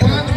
5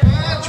5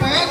5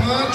5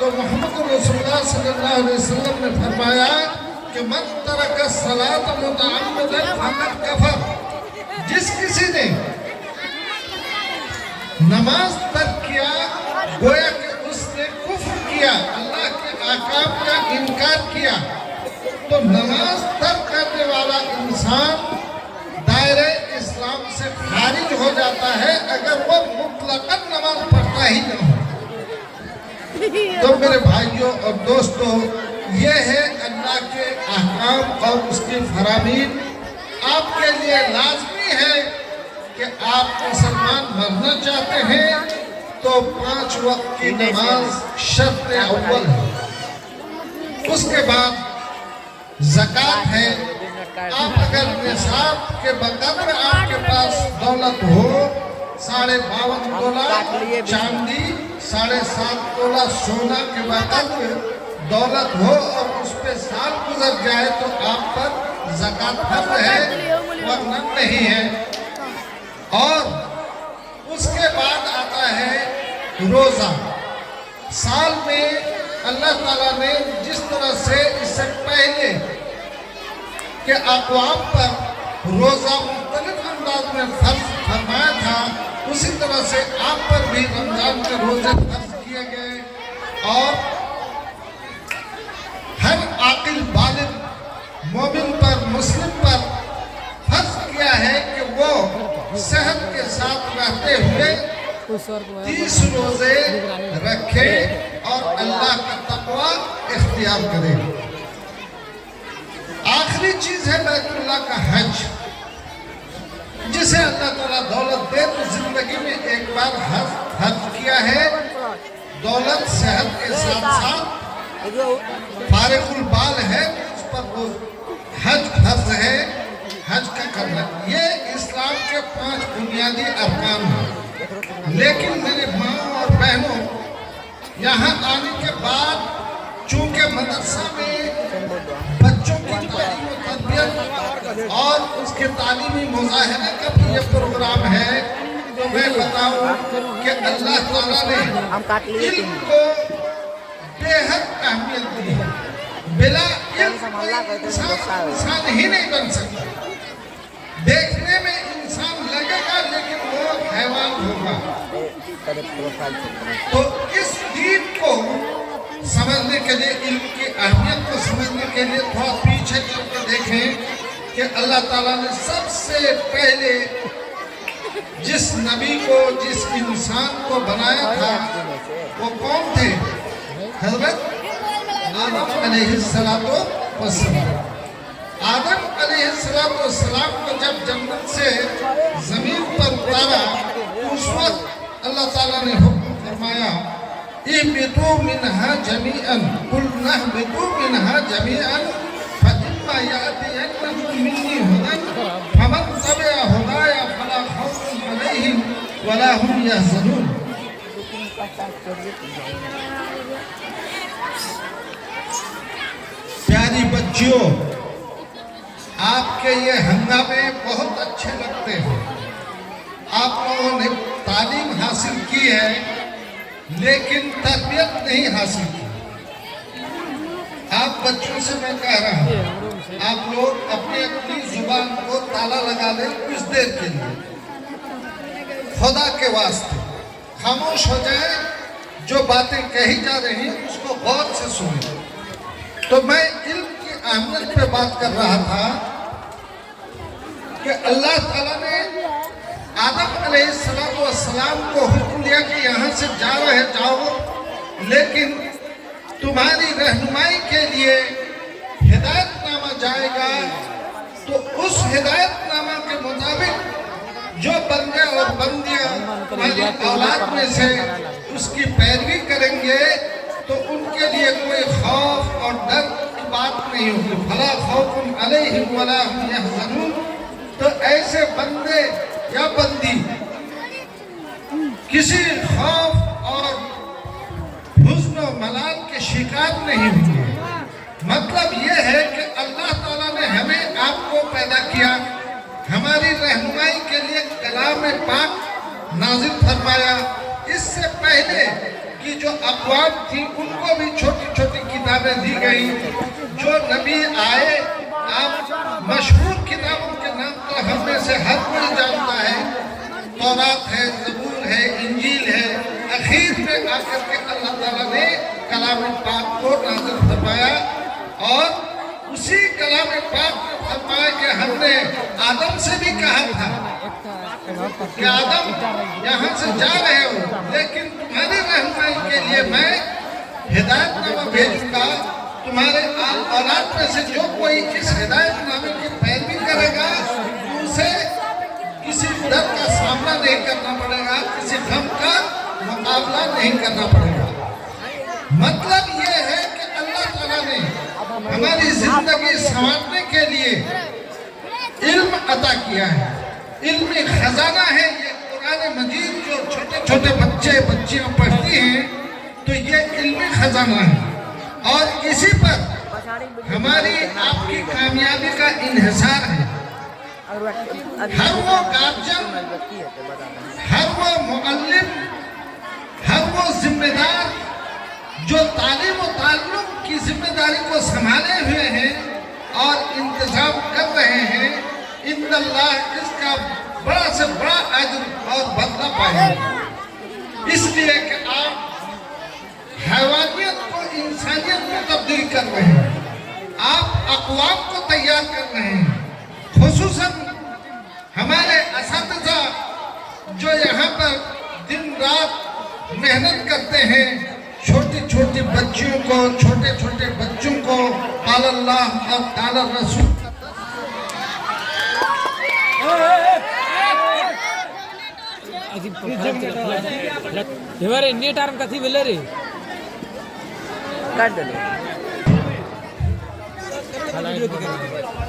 تو محمد رسول اللہ صلی اللہ علیہ وسلم نے فرمایا کہ من ترک الصلاۃ متعمدا فقد کفر، جس کسی نے نماز ترک کیا گویا کہ اس نے کفر کیا، اللہ کے احکام کا انکار کیا۔ تو نماز ترک کرنے والا انسان دائرہ اسلام سے خارج ہو جاتا ہے اگر وہ مطلقاً نماز پڑھتا ہی نہ ہو۔ تو میرے بھائیوں اور دوستوں، یہ ہے اللہ کے احکام اور اس کی فرامین۔ آپ کے لیے لازمی ہے کہ آپ مسلمان بننا چاہتے ہیں تو 5 وقت کی نماز شرط اول ہے۔ اس کے بعد زکوٰۃ ہے۔ آپ اگر نصاب کے بقدر آپ کے پاس دولت ہو، 52.5 تولہ چاندی، 7.5 تولہ سونا کے بقدر دولت ہو اور اس پہ سال گزر جائے تو آپ پر زکوٰۃ فرض ہے ورنہ نہیں ہے۔ اور اس کے بعد آتا ہے روزہ۔ سال میں اللہ تعالیٰ نے جس طرح سے اس سے پہلے کہ اقوام پر روزہ مختلف انداز میں فرض فرمایا تھا، اسی طرح سے آپ پر بھی رمضان کے روزے فرض کیے گئے۔ اور ہر عاقل بالغ مومن پر، مسلم پر فرض کیا ہے کہ وہ صحت کے ساتھ رہتے ہوئے 30 روزے رکھے اور اللہ کا تقوی اختیار کرے۔ آخری چیز ہے بیت اللہ کا حج، جسے اللہ تعالیٰ دولت دے تو زندگی میں ایک بار حج کیا ہے۔ دولت صحت کے ساتھ ساتھ فارغ البال ہے، اس پر وہ حج فرض ہے، حج کا کرنا۔ یہ اسلام کے 5 بنیادی ارکان ہیں۔ لیکن میرے ماں اور بہنوں، یہاں آنے کے بعد چونکہ مدرسہ میں بچوں کی تعلیم و تربیت اور اس کے تعلیمی مظاہرے کا بھی یہ پروگرام ہے، تو میں بتاؤں کہ اللہ تعالیٰ نے علم کو بے حد اہمیت دی ہے۔ بلا علم انسان ہی نہیں بن سکتا۔ دیکھنے میں انسان لگے گا لیکن وہ حیوان ہوگا۔ تو اس دین کو سمجھنے کے لیے، علم کی اہمیت کو سمجھنے کے لیے تھوڑا پیچھے چل کے دیکھیں کہ اللہ تعالیٰ نے سب سے پہلے جس نبی کو، جس انسان کو بنایا تھا وہ کون تھے؟ حضرت آدم علیہ السلام۔ آدم علیہ السلام کو جب جنت سے زمین پر اتارا، اس وقت اللہ تعالیٰ نے حکم فرمایا اہبطوا منہا جمیعا، قلنا اہبطوا منہا جمیعا فإما یأتینکم منی ھدی فمن تبع ھدایا فلا خوف علیہم ولا هم یحزنون۔ پیاری بچیوں، آپ کے یہ ہنگامے بہت اچھے لگتے ہیں۔ آپ لوگوں نے تعلیم حاصل کی ہے لیکن تربیت نہیں حاصل کی۔ آپ بچوں سے میں کہہ رہا ہوں، آپ لوگ اپنی زبان کو تالا لگا لیں کچھ دیر کے لیے، خدا کے واسطے خاموش ہو جائیں۔ جو باتیں کہی جا رہی ہیں اس کو غور سے سنیں۔ تو میں علم کی اہمیت پہ بات کر رہا تھا کہ اللہ تعالیٰ نے آدم علیہ السلام کو حکم دیا کہ یہاں سے جاؤ، لیکن تمہاری رہنمائی کے لیے ہدایت نامہ جائے گا، تو اس ہدایت نامہ کے مطابق جو بندے اور بندیاں تمہاری اولاد میں سے اس کی پیروی کریں گے تو ان کے لیے کوئی خوف اور ڈر کی بات نہیں ہوگی۔ فلا خوف علیہم ولا هم یحزنون۔ تو ایسے بندے یا بندی کسی خوف اور حزن و ملال کے شکار نہیں ہوں گے۔ مطلب یہ ہے کہ اللہ تعالیٰ نے ہمیں آپ کو پیدا کیا، ہماری رہنمائی کے لیے کلام پاک نازل فرمایا۔ اس سے پہلے کی جو اقوام تھی ان کو بھی چھوٹی چھوٹی کتابیں دی گئی. جو نبی آئے آپ مشہور کتابوں کے نام تو ہم میں سے ہر کوئی جانتا ہے. تورات ہے، زبور ہے، انجیل ہے. اخیر میں آ کر کے اللہ تعالیٰ نے کلام پاک کو نازل فرمایا اور اسی کلام پاک میں فرمایا کہ ہم نے آدم سے بھی کہا تھا کہ آدم یہاں سے جا رہے ہو لیکن تمہاری رہنمائی کے لیے میں ہدایت نامہ بھیجوں گا. تمہارے اولاد میں سے جو کوئی اس ہدایت نامے کی پیروی کرے گا اسے کسی ڈر کا سامنا نہیں کرنا پڑے گا، کسی غم کا مقابلہ نہیں کرنا پڑے گا. مطلب یہ ہے کہ اللہ تعالیٰ نے ہماری زندگی سنوارنے کے لیے علم عطا کیا ہے. علمی خزانہ ہے یہ قرآن مجید. جو چھوٹے چھوٹے بچے بچیاں پڑھتی ہیں تو یہ علمی خزانہ ہے اور اسی پر ہماری آپ کی کامیابی کا انحصار ہے. ہر وہ گارجن، ہر وہ معلم، ہر وہ ذمہ دار جو تعلیم و تعلم کی ذمہ داری کو سنبھالے ہوئے ہیں اور انتظام کر رہے ہیں، ان اللہ اس کا بڑا سے بڑا اجر اور بدلہ پائیں گے. اس لیے کہ آپ حیوانیت کو انسانیت میں تبدیل کر رہے ہیں، آپ اقوام کو تیار کر رہے ہیں. خصوصاً ہمارے اساتذہ جو یہاں پر دن رات محنت کرتے ہیں، چھوٹی چھوٹی بچیوں کو، چھوٹے چھوٹے بچوں کو قال اللہ اور قال الرسول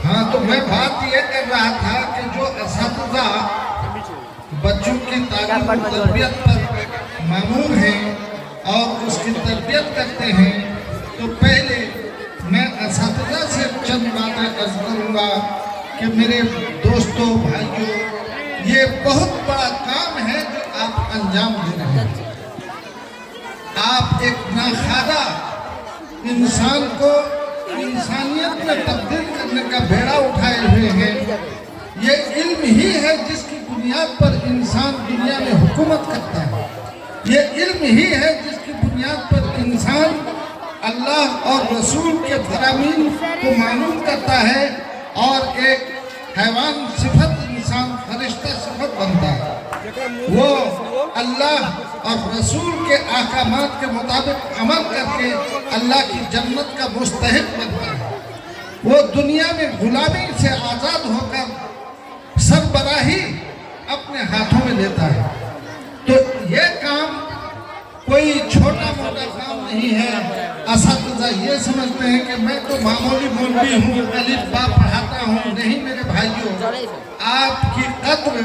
ہاں تو میں بات یہ کر رہا تھا کہ جو اساتذہ بچوں کی تعلیم و تربیت پر مامور ہیں اور اس کی تربیت کرتے ہیں، تو پہلے میں اساتذہ سے چند باتیں عرض کروں گا کہ میرے دوستوں بھائیوں، یہ بہت بڑا کام ہے جو آپ انجام دے رہے ہیں. آپ ایک ناخوالہ انسان کو انسانیت میں تبدیل کرنے کا بیڑا اٹھائے ہوئے ہیں. یہ علم ہی ہے جس کی بنیاد پر انسان دنیا میں حکومت کرتا ہے. یہ علم ہی ہے جس کی بنیاد پر انسان اللہ اور رسول کے فرامین کو معلوم کرتا ہے اور ایک حیوان صفت انسان فرشتہ صفت بنتا ہے. وہ اللہ اور رسول کے احکامات کے مطابق عمل کر کے اللہ کی جنت کا مستحق بنتا ہے. وہ دنیا میں غلامی سے آزاد ہو کر سربراہی اپنے ہاتھوں میں لیتا ہے. تو یہ کام کوئی چھوٹا موٹا کام نہیں ہے. اساتذہ یہ سمجھتے ہیں کہ میں تو معمولی مولوی ہوں، الف با پڑھاتا ہوں. نہیں میرے بھائیوں، آپ کی قدر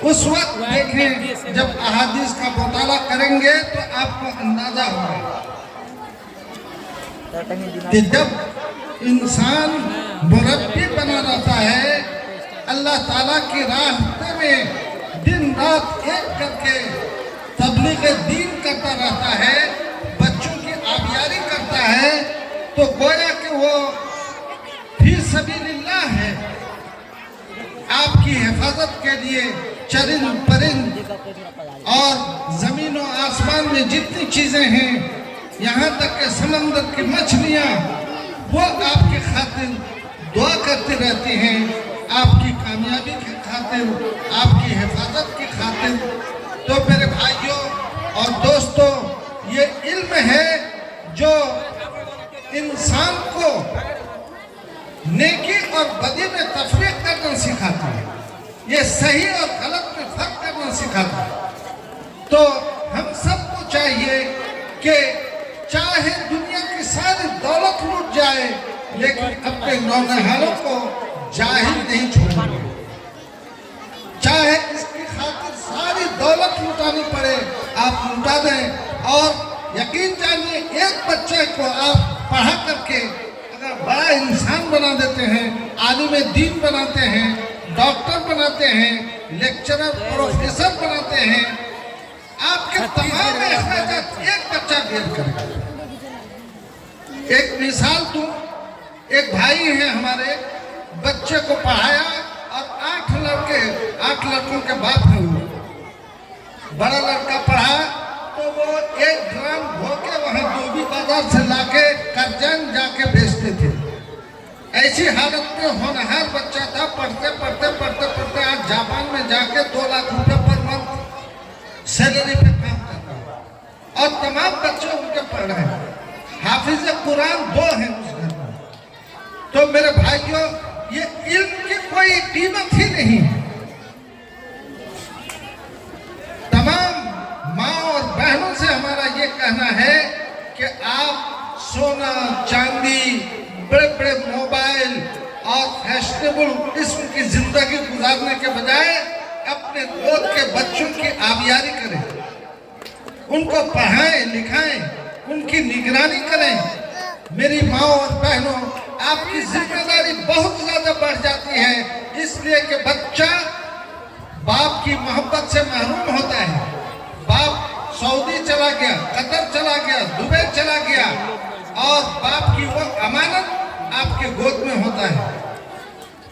اس وقت دیکھیں جب احادیث کا مطالعہ کریں گے تو آپ کو اندازہ ہوگا کہ جب انسان مربی بنا رہتا ہے، اللہ تعالیٰ کی راستے میں دن رات ایک کر کے تبلیغ دین کرتا رہتا ہے، بچوں کی آبیاری کرتا ہے، تو گویا کہ وہ فی سبیل اللہ ہے. آپ کی حفاظت کے لیے چرند پرند اور زمین و آسمان میں جتنی چیزیں ہیں، یہاں تک کہ سمندر کی مچھلیاں، وہ آپ کی خاطر دعا کرتی رہتی ہیں، آپ کی کامیابی کی خاطر، آپ کی حفاظت کی خاطر. تو میرے بھائیوں اور دوستوں، یہ علم ہے جو انسان کو نیکی اور بدی میں تفریق کرنا سکھاتا ہے. یہ صحیح اور غلط میں فرق کرنا سکھاتا ہے. تو ہم سب کو چاہیے کہ چاہے دنیا کی ساری دولت لوٹ جائے لیکن اپنے نونہالوں کو جاہل نہیں چھوڑیں. چاہے اس کی خاطر ساری دولت لوٹانی پڑے، آپ لوٹا دیں. اور یقین جانیے ایک بچے کو آپ پڑھا کر کے اگر بڑا انسان بنا دیتے ہیں، عالم دین بناتے ہیں، ڈاکٹر بناتے ہیں، لیکچرر پروفیسر بناتے ہیں، آپ کے تمام اخراجات ایک بچہ بیئر کرے گا۔ ایک مثال دوں، ایک بھائی ہیں ہمارے، بچے کو پڑھایا اور 8 لڑکوں کے باپ ہیں وہ۔ بڑا لڑکا پڑھا تو وہ 1 ڈرم دھو کے وہاں دوبی بازار سے لا کے کرجن جا کے بیچتے تھے۔ ایسی حالت میں ہونہار بچہ تھا، پڑھتے آج جاپان میں جا کے 2 لاکھ روپے پر منتھ سیلری پہ کام کرتا ہے، اور تمام بچے ان کے پڑھ رہے ہیں۔ حافظ قرآن 2 ہیں اس گھر میں۔ تو میرے بھائیوں، یہ علم کی کوئی قیمت ہی نہیں ہے۔ تمام ماں اور بہنوں سے ہمارا یہ کہنا ہے کہ آپ سونا چاندی، بڑے بڑے موبائل اور فیشنیبل قسم کی زندگی گزارنے کے بجائے اپنے گود کے بچوں کی آبیاری کریں، ان کو پڑھائیں لکھائیں، ان کی نگرانی کریں۔ میری ماں اور بہنوں، آپ کی ذمہ داری بہت زیادہ بڑھ جاتی ہے، اس لیے کہ بچہ باپ کی محبت سے محروم ہوتا ہے۔ باپ سعودی چلا گیا، قطر چلا گیا، دبئی چلا گیا، اور باپ کی وہ امانت آپ کے گود میں ہوتا ہے۔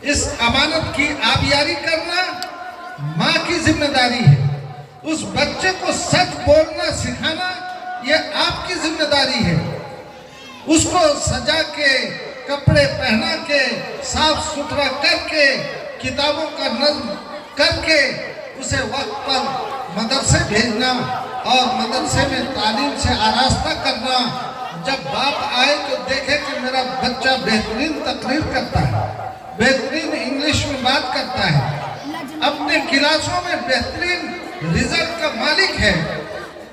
اس امانت کی آبیاری کرنا ماں کی ذمہ داری ہے۔ اس بچے کو سچ بولنا سکھانا یہ آپ کی ذمہ داری ہے۔ اس کو سجا کے، کپڑے پہنا کے، صاف ستھرا کر کے، کتابوں کا نظم کر کے اسے وقت پر مدرسے بھیجنا اور مدرسے میں تعلیم سے آراستہ کرنا۔ جب باپ آئے تو دیکھے کہ میرا بچہ بہترین تقریر کرتا ہے، بہترین انگلش میں بات کرتا ہے، اپنے کلاسوں میں بہترین رزلٹ کا مالک ہے،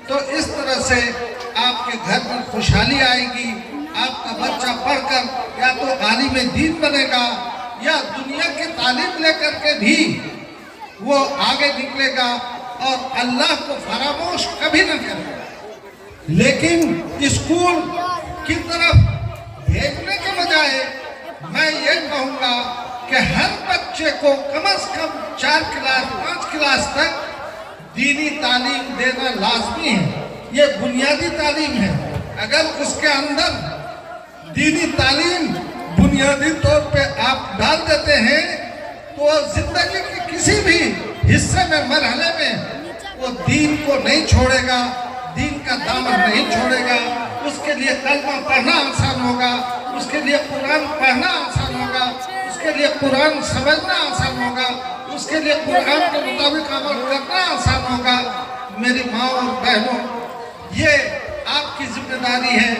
تو اس طرح سے آپ کے گھر میں خوشحالی آئے گی۔ آپ کا بچہ پڑھ کر یا تو عالم دین بنے گا، یا دنیا کی تعلیم لے کر کے بھی وہ آگے نکلے گا اور اللہ کو فراموش کبھی نہ کرے گا۔ لیکن اسکول کی طرف بھیجنے کے بجائے میں یہ کہوں گا کہ ہر بچے کو کم از کم 4 کلاس 5 کلاس تک دینی تعلیم دینا لازمی ہے۔ یہ بنیادی تعلیم ہے۔ اگر اس کے اندر دینی تعلیم بنیادی طور پہ آپ ڈال دیتے ہیں تو زندگی کے کسی بھی حصے میں، مرحلے میں وہ دین کو نہیں چھوڑے گا، دین کا دامن نہیں چھوڑے گا۔ اس کے لیے کلمہ پڑھنا آسان ہوگا، اس کے لیے قرآن پڑھنا آسان ہوگا، اس کے لیے قرآن سمجھنا آسان ہوگا، اس کے لیے قرآن کے مطابق عمل کرنا آسان ہوگا۔ میری ماں اور بہنوں، یہ آپ کی ذمہ داری ہے۔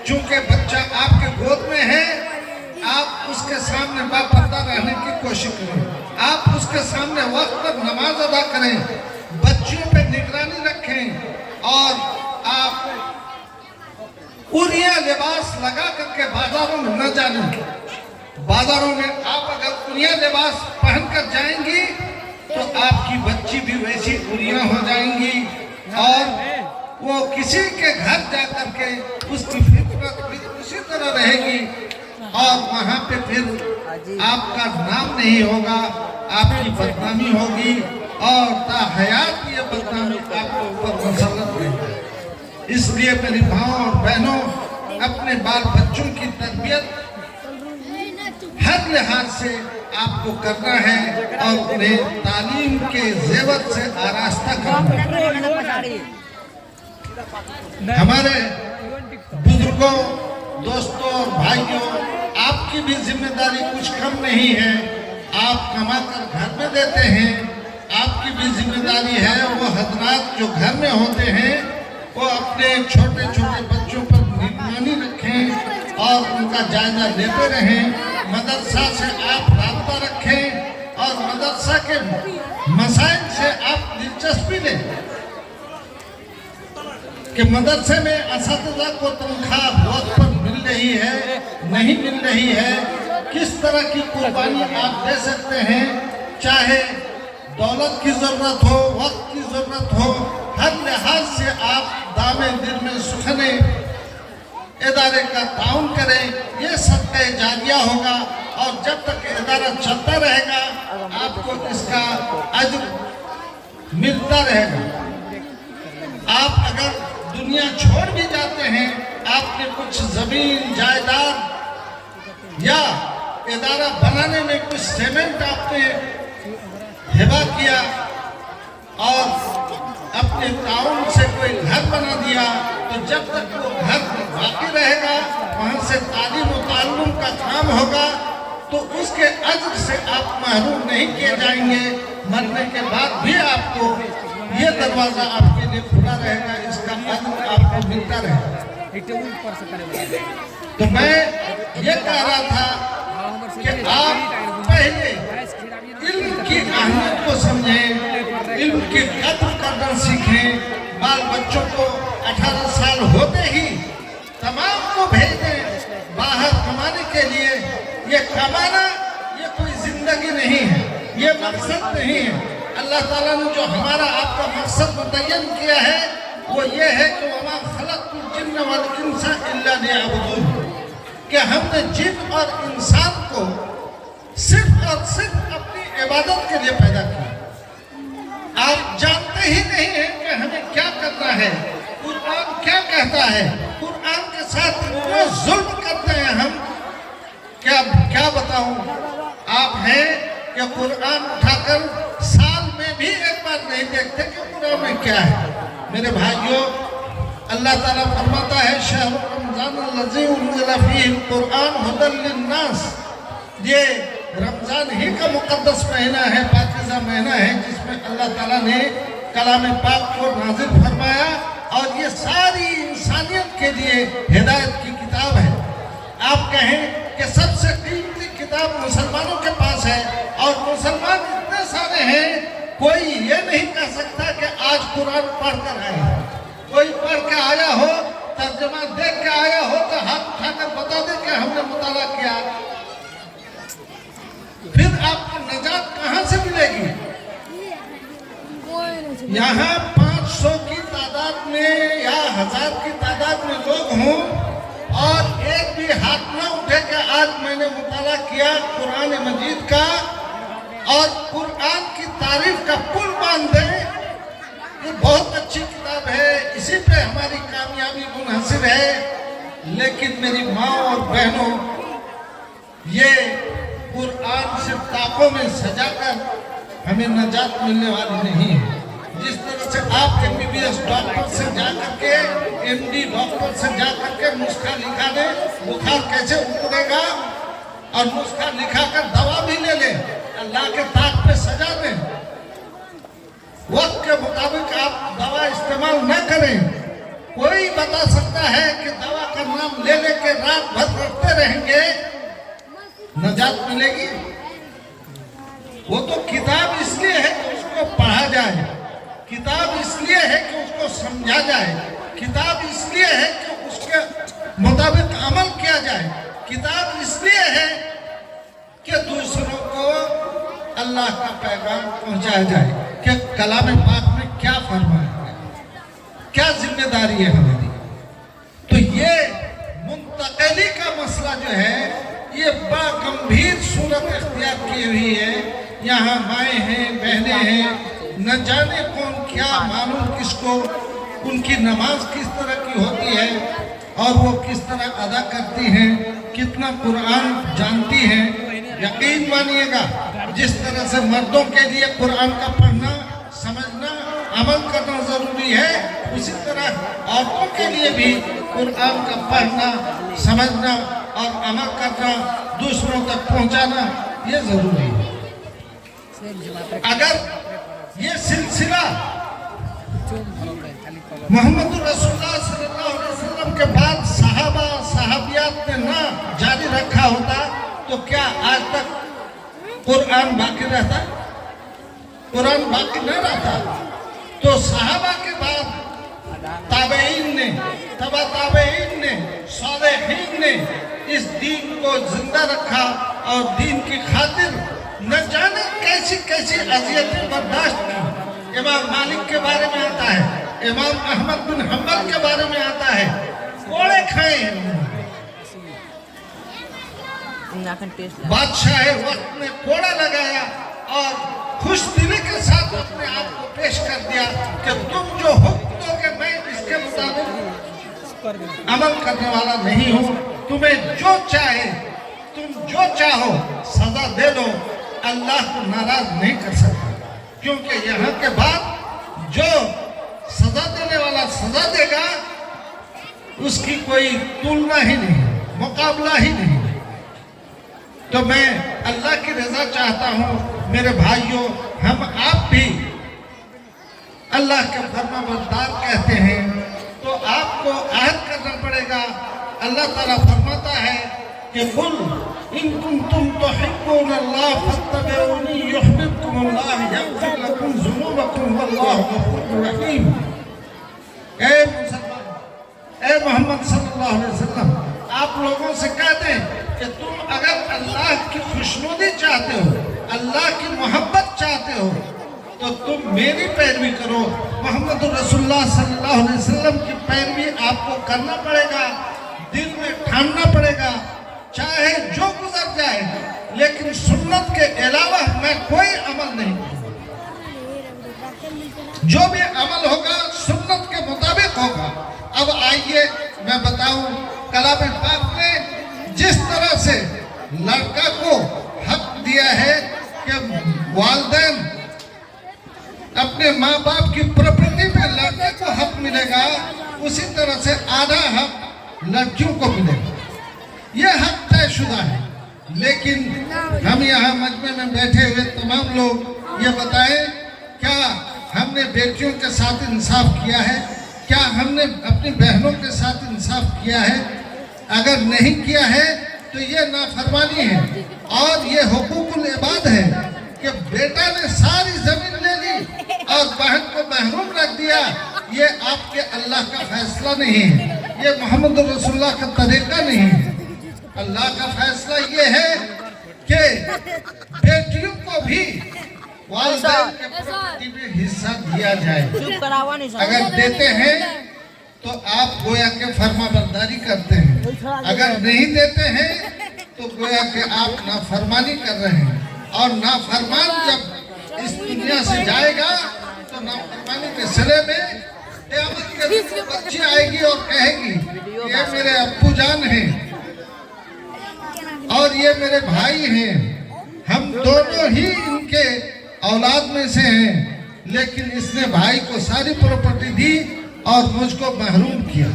چونکہ بچہ آپ کے گود میں ہے، آپ اس کے سامنے باپردہ رہنے کی کوشش کریں، آپ اس کے سامنے وقت پر نماز ادا کریں، بچیوں پہ نگرانی رکھیں، اور آپ اریاں لباس لگا کر کے بازاروں میں نہ جانیں۔ بازاروں میں آپ اگر اریاں لباس پہن کر جائیں گی تو آپ کی بچی بھی ویسی اریاں ہو جائیں گی، اور وہ کسی کے گھر جا کر کے اس کی فطرت بھی اسی طرح رہے گی، اور وہاں پہ پھر آپ کا نام نہیں ہوگا، آپ کی بدنامی ہوگی، اور تا حیات یہ بدنامی آپ کے اوپر مسلط رہے گی۔ اس لیے میری ماں اور بہنوں، اپنے بال بچوں کی تربیت ہر لحاظ سے آپ کو کرنا ہے، اور انہیں تعلیم کے زیور سے آراستہ کرنا ہے۔ ہمارے بزرگوں، دوستوں اور بھائیوں، آپ کی بھی ذمہ داری کچھ کم نہیں ہے۔ آپ کما کر گھر میں دیتے ہیں، آپ کی بھی ذمہ داری ہے وہ حضرات جو گھر میں ہوتے ہیں وہ اپنے چھوٹے چھوٹے بچوں پر نگرانی رکھیں اور ان کا جائزہ لیتے رہیں۔ مدرسہ سے آپ رابطہ رکھیں اور مدرسہ کے مسائل سے آپ دلچسپی لیں کہ مدرسے میں اساتذہ کو تنخواہ وقت پر مل رہی ہے، نہیں مل رہی ہے، کس طرح کی قربانی آپ دے سکتے ہیں، چاہے دولت کی ضرورت ہو، وقت کی ضرورت ہو، ہر لحاظ سے آپ دامے دل میں سکھنے ادارے کا تعاون کریں۔ یہ صدقہ جاریہ ہوگا، اور جب تک ادارہ چلتا رہے گا آپ کو اس کا اجر ملتا رہے گا۔ آپ اگر دنیا چھوڑ بھی جاتے ہیں، آپ نے کچھ زمین جائیداد یا ادارہ بنانے میں کچھ سیمنٹ آپ نے ہبہ کیا اور اپنے تعاون سے کوئی گھر بنا دیا، تو جب تک وہ گھر باقی رہے گا، وہاں سے تعلیم و تعلم کا کام ہوگا، تو اس کے اجر سے آپ محروم نہیں کیے جائیں گے۔ مرنے کے بعد بھی آپ کو یہ دروازہ آپ کے لیے کھلا رہے گا، اس کا اجر آپ کو ملتا رہے گا۔ تو میں یہ کہہ رہا تھا کہ آپ پہلے علم کی اہمیت کو سمجھیں، علم کی قدر کرنا سیکھیں۔ بال بچوں کو 18 سال ہوتے ہی تمام کو بھیج دیں باہر کمانے کے لیے۔ یہ کمانا یہ کوئی زندگی نہیں ہے، یہ مقصد نہیں ہے۔ اللہ تعالیٰ نے جو ہمارا آپ کا مقصد متعین کیا ہے وہ یہ ہے کہ وَمَا خَلَقْتُ الْجِنَّ وَالْإِنسَ إِلَّا لِيَعْبُدُونِ، کہ ہم نے جن اور انسان کو صرف اور صرف اپنی عبادت کے لیے پیدا کیا۔ آپ جانتے ہی نہیں ہیں کہ ہمیں کیا کرنا ہے، قرآن کیا کہتا ہے۔ قرآن کے ساتھ اتنا ظلم کرتے ہیں ہم، کیا بتاؤں۔ آپ ہیں کہ قرآن اٹھا کر سال میں بھی ایک بار نہیں دیکھتے کہ قرآن میں کیا ہے۔ میرے بھائیوں، اللہ تعالیٰ فرماتا ہے شہر رمضان الذی انزل فیہ القرآن ھدی للناس، یہ رمضان ہی کا مقدس مہینہ ہے، پاکیزہ مہینہ ہے، جس میں اللہ تعالیٰ نے کلام پاک کو نازل فرمایا، اور یہ ساری انسانیت کے لیے ہدایت کی کتاب ہے۔ آپ کہیں کہ سب سے قیمتی کتاب مسلمانوں کے پاس ہے، اور مسلمان اتنے سارے ہیں، کوئی یہ نہیں کہہ سکتا کہ آج قرآن پڑھ کر آئے۔ کوئی پڑھ کے آیا ہو، ترجمہ دیکھ کے آیا ہو تو ہاتھ اٹھا کر بتا دے کہ ہم نے مطالعہ کیا۔ پھر آپ کو نجات کہاں سے ملے گی؟ یہاں 500 کی تعداد میں یا 1000 کی تعداد میں لوگ ہوں اور ایک بھی ہاتھ نہ اٹھے کہ آج میں نے مطالعہ کیا قرآن مجید کا، اور قرآن کی تعریف کا پل باندھ دیں، یہ بہت اچھی کتاب ہے، اسی پہ ہماری کامیابی منحصر ہے۔ لیکن میری ماں اور بہنوں، یہ قرآن صرف طاقوں میں سجا کر ہمیں نجات ملنے والی نہیں ہے۔ جس طرح سے آپ MBBS ڈاکٹر سے جا کر کے، MD ڈاکٹر سے جا کر کے نسخہ لکھا دیں بخار کیسے اترے گا، اور نسخہ لکھا کر دوا بھی لے لیں، اللہ کے طاق پہ سجا دیں، وقت کے مطابق آپ دوا استعمال نہ کریں۔ کوئی بتا سکتا ہے کہ دوا کا نام لے لے کے رات بھر رکھتے رہیں گے نجات ملے گی؟ وہ تو کتاب اس لیے ہے کہ اس کو پڑھا جائے، کتاب اس لیے ہے کہ اس کو سمجھا جائے، کتاب اس لیے ہے کہ اس کے مطابق عمل کیا جائے، کتاب اس لیے ہے کہ دوسروں کو اللہ کا پیغام پہنچایا جائے کہ کلام پاک میں کیا فرمایا ہے، کیا ذمہ داری ہے ہماری۔ تو یہ منتقلی کا مسئلہ جو ہے یہ بڑا گمبھیر صورت اختیار کی ہوئی ہے۔ یہاں مائیں ہیں، بہنیں ہیں، نہ جانے کون کیا معلوم کس کو، ان کی نماز کس طرح کی ہوتی ہے اور وہ کس طرح ادا کرتی ہیں، کتنا قرآن جانتی ہیں۔ یقین مانیے گا، جس طرح سے مردوں کے لیے قرآن کا پڑھنا، سمجھنا، عمل کرنا ضروری ہے، اسی طرح عورتوں کے لیے بھی قرآن کا پڑھنا، سمجھنا اور عمل کرنا، دوسروں تک پہنچانا یہ ضروری ہے۔ اگر یہ سلسلہ محمد رسول اللہ صلی اللہ علیہ وسلم کے بعد صحابہ صحابیات نے نہ جاری رکھا ہوتا تو کیا آج تک قرآن باقی رہتا؟ قرآن باقی نہ رہتا۔ تو صحابہ کے بعد تابعین نے، تبع تابعین نے، صالحین نے اس دین کو زندہ رکھا، اور دین کی خاطر نہ جانے کیسی کیسی اذیتیں برداشت کی۔ امام مالک کے بارے میں آتا ہے، امام احمد بن حنبل کے بارے میں آتا ہے، کوڑے کھائے ہیں، بادشاہ وقت نے کوڑا لگایا اور خوش دلی کے ساتھ اپنے آپ کو پیش کر دیا کہ تم جو حکم دو کہ میں اس کے مطابق عمل کرنے والا نہیں ہوں، تمہیں جو چاہے، تم جو چاہو سزا دے دو، اللہ کو ناراض نہیں کر سکتا، کیونکہ یہاں کے بعد جو سزا دینے والا سزا دے گا اس کی کوئی تلنا ہی نہیں، مقابلہ ہی نہیں۔ تو میں اللہ کی رضا چاہتا ہوں میرے بھائیوں، ہم آپ بھی اللہ کے فرما بردار کہتے ہیں تو آپ کو عہد کرنا پڑے گا۔ اللہ تعالیٰ فرماتا ہے کہ قُلْ إِن كُنتُمْ تُحِبُّونَ اللَّهَ فَاتَّبِعُونِي يُحْبِبْكُمُ اللَّهُ يَغْفِرْ لَكُمْ ذُنُوبَكُمْ وَاللَّهُ غَفُورٌ رَحِيمٌ۔ اے مسلمان، اے محمد صلی اللہ علیہ وسلم، آپ لوگوں سے کہہ دیں کہ تم اگر اللہ کی خوشنودی چاہتے ہو، اللہ کی محبت چاہتے ہو، تو تم میری پیروی کرو۔ محمد رسول اللہ صلی اللہ علیہ وسلم کی پیروی آپ کو کرنا پڑے گا، دل میں ٹھاننا پڑے گا، چاہے جو گزر جائے، لیکن سنت کے علاوہ میں کوئی عمل نہیں کروں۔ جو بھی عمل ہوگا سنت کے مطابق ہوگا۔ اب آئیے میں بتاؤں، کلام پاک نے جس طرح سے لڑکا کو حق دیا ہے کہ والدین اپنے ماں باپ کی پراپرٹی پہ لڑکے کو حق ملے گا، اسی طرح سے آدھا حق لڑکیوں کو ملے گا۔ یہ حق طے شدہ ہے، لیکن ہم یہاں مجمع میں بیٹھے ہوئے تمام لوگ یہ بتائیں، کیا ہم نے بیٹیوں کے ساتھ انصاف کیا ہے؟ کیا ہم نے اپنی بہنوں کے ساتھ انصاف کیا ہے؟ اگر نہیں کیا ہے تو یہ نافرمانی ہے، اور یہ حقوق العباد ہے کہ بیٹا نے ساری زمین لے لی اور بہن کو محروم رکھ دیا۔ یہ آپ کے اللہ کا فیصلہ نہیں ہے، یہ محمد رسول اللہ کا طریقہ نہیں ہے۔ اللہ کا فیصلہ یہ ہے کہ بیٹیوں کو بھی والدین کے پراپرٹی میں حصہ دیا جائے۔ اگر دیتے ہیں تو آپ گویا کہ فرما برداری کرتے ہیں، اگر نہیں دیتے ہیں تو گویا کہ آپ نافرمانی کر رہے ہیں، اور نافرمان جب اس دنیا سے جائے گا تو نافرمانی کے صلے میں قیامت کے دن بچی آئے گی اور کہے گی کہ یہ میرے ابو جان ہیں اور یہ میرے بھائی ہیں، ہم دونوں ہی ان کے اولاد میں سے ہیں، لیکن اس نے بھائی کو ساری پراپرٹی دی اور مجھ کو محروم کیا۔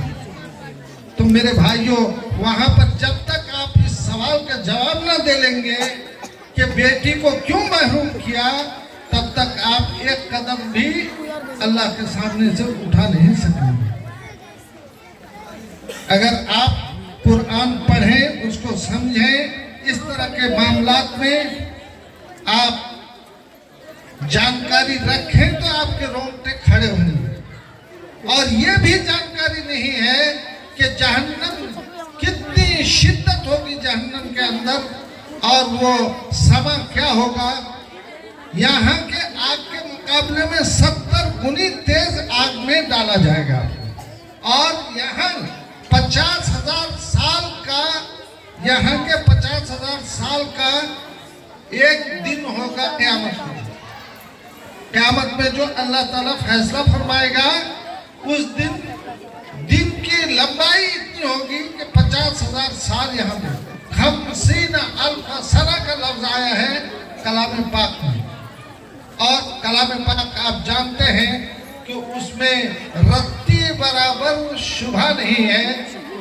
تو میرے بھائیوں، وہاں پر جب تک آپ اس سوال کا جواب نہ دے لیں گے کہ بیٹی کو کیوں محروم کیا، تب تک آپ ایک قدم بھی اللہ کے سامنے سے اٹھا نہیں سکیں گے۔ اگر آپ قرآن پڑھیں، اس کو سمجھیں، اس طرح کے معاملات میں آپ جانکاری رکھیں تو آپ کے رونگٹے کھڑے ہوں گے۔ اور یہ بھی جانکاری نہیں ہے کہ جہنم کتنی شدت ہوگی جہنم کے اندر، اور وہ سما کیا ہوگا۔ یہاں کے آگ کے مقابلے میں 70 گنی تیز آگ میں ڈالا جائے گا، اور یہاں 50,000 سال کا، یہاں کے 50,000 سال کا ایک دن ہوگا قیامت میں۔ قیامت میں جو اللہ تعالیٰ فیصلہ فرمائے گا، اس دن کی لمبائی اتنی ہوگی کہ 50,000 سال یہاں میں 50,000 سنہ کا لفظ آیا ہے کلام پاک میں، اور کلام پاک آپ جانتے ہیں کہ اس میں رتی برابر شبہ نہیں ہے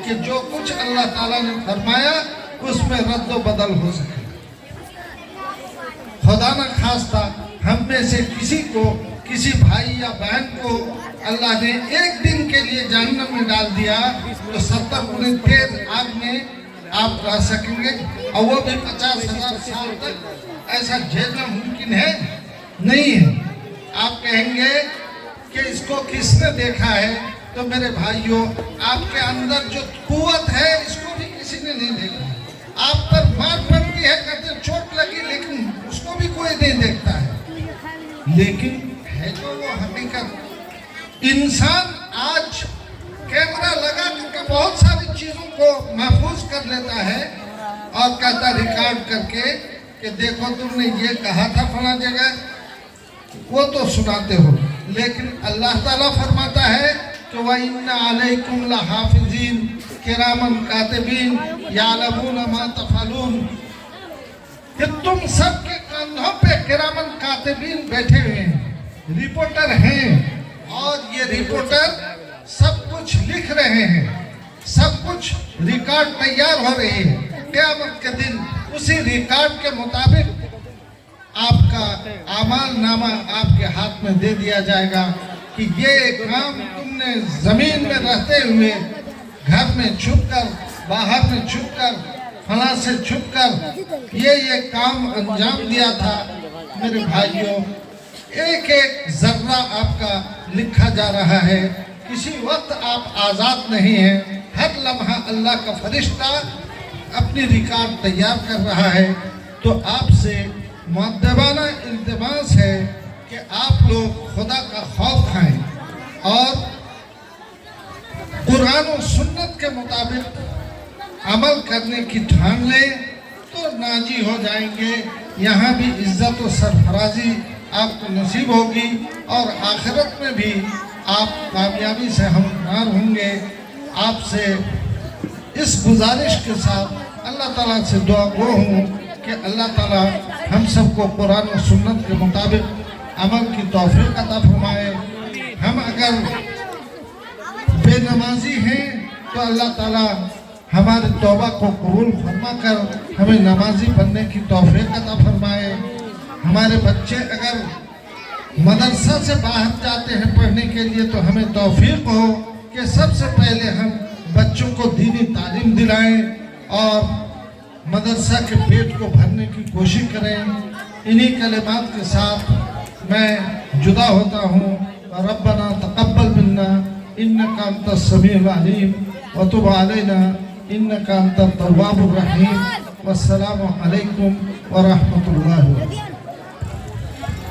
کہ جو کچھ اللہ تعالیٰ نے فرمایا اس میں رد و بدل ہو سکے۔ خدا نہ خواستہ ہم میں سے کسی کو، کسی بھائی یا بہن کو اللہ نے ایک دن کے لیے جہنم میں ڈال دیا تو 70 گنے تیز آگ میں آپ رہ سکیں گے، اور وہ بھی 50,000 سال تک ایسا جھیلنا ممکن ہے نہیں ہے۔ آپ کہیں گے کہ اس کو کس نے دیکھا ہے؟ تو میرے بھائیوں، آپ کے اندر جو قوت ہے اس کو بھی کسی نے نہیں دیکھا۔ آپ پر مار پڑتی ہے، کہتے چوٹ لگی، لیکن اس کو بھی کوئی نہیں دیکھتا ہے۔ لیکن ہے جو وہ حقیقت، انسان آج کیمرہ لگا کر بہت ساری چیزوں کو محفوظ کر لیتا ہے اور کہتا ریکارڈ کر کے کہ دیکھو تم نے یہ کہا تھا فلاں جگہ، وہ تو سناتے ہو، لیکن اللہ تعالیٰ فرماتا ہے کہ وَإِنَّ عَلَيْكُمْ لَحَافِظِينَ کِرَامًا کاتبین یعلمون ما تفعلون، کہ تم سب کے کندھوں پہ کرامن کاتبین بیٹھے ہوئے ہیں، رپورٹر ہیں، اور یہ رپورٹر سب کچھ لکھ رہے ہیں، سب کچھ ریکارڈ تیار ہو رہی ہے۔ قیامت کے دن اسی ریکارڈ کے مطابق آپ کا اعمال نامہ آپ کے ہاتھ میں دے دیا جائے گا کہ یہ کام تم نے زمین میں رہتے ہوئے، گھر میں چھپ کر، باہر میں چھپ کر، فلاں سے چھپ کر یہ کام انجام دیا تھا۔ میرے بھائیوں، ایک ایک ذرہ آپ کا لکھا جا رہا ہے، کسی وقت آپ آزاد نہیں ہیں، ہر لمحہ اللہ کا فرشتہ اپنی ریکارڈ تیار کر رہا ہے۔ تو آپ سے مؤدبانہ التماس ہے کہ آپ لوگ خدا کا خوف کھائیں اور قرآن و سنت کے مطابق عمل کرنے کی ٹھان لیں تو ناجی ہو جائیں گے۔ یہاں بھی عزت و سرفرازی آپ کو نصیب ہوگی اور آخرت میں بھی آپ کامیابی سے ہمکنار ہوں گے۔ آپ سے اس گزارش کے ساتھ اللہ تعالیٰ سے دعا گو ہوں کہ اللہ تعالیٰ ہم سب کو قرآن و سنت کے مطابق عمل کی توفیق عطا فرمائے۔ ہم اگر بے نمازی ہیں تو اللہ تعالیٰ ہمارے توبہ کو قبول فرما کر ہمیں نمازی بننے کی توفیق عطا فرمائے۔ ہمارے بچے اگر مدرسہ سے باہر جاتے ہیں پڑھنے کے لیے تو ہمیں توفیق ہو کہ سب سے پہلے ہم بچوں کو دینی تعلیم دلائیں اور مدرسہ کے پیٹ کو بھرنے کی کوشش کریں۔ انہی کلمات کے ساتھ میں جدا ہوتا ہوں۔ ربنا تقبل منا انک انت السمیع العلیم وتب علینا انک انت التواب الرحیم۔ والسلام علیکم ورحمۃ اللہ وبرکاتہ۔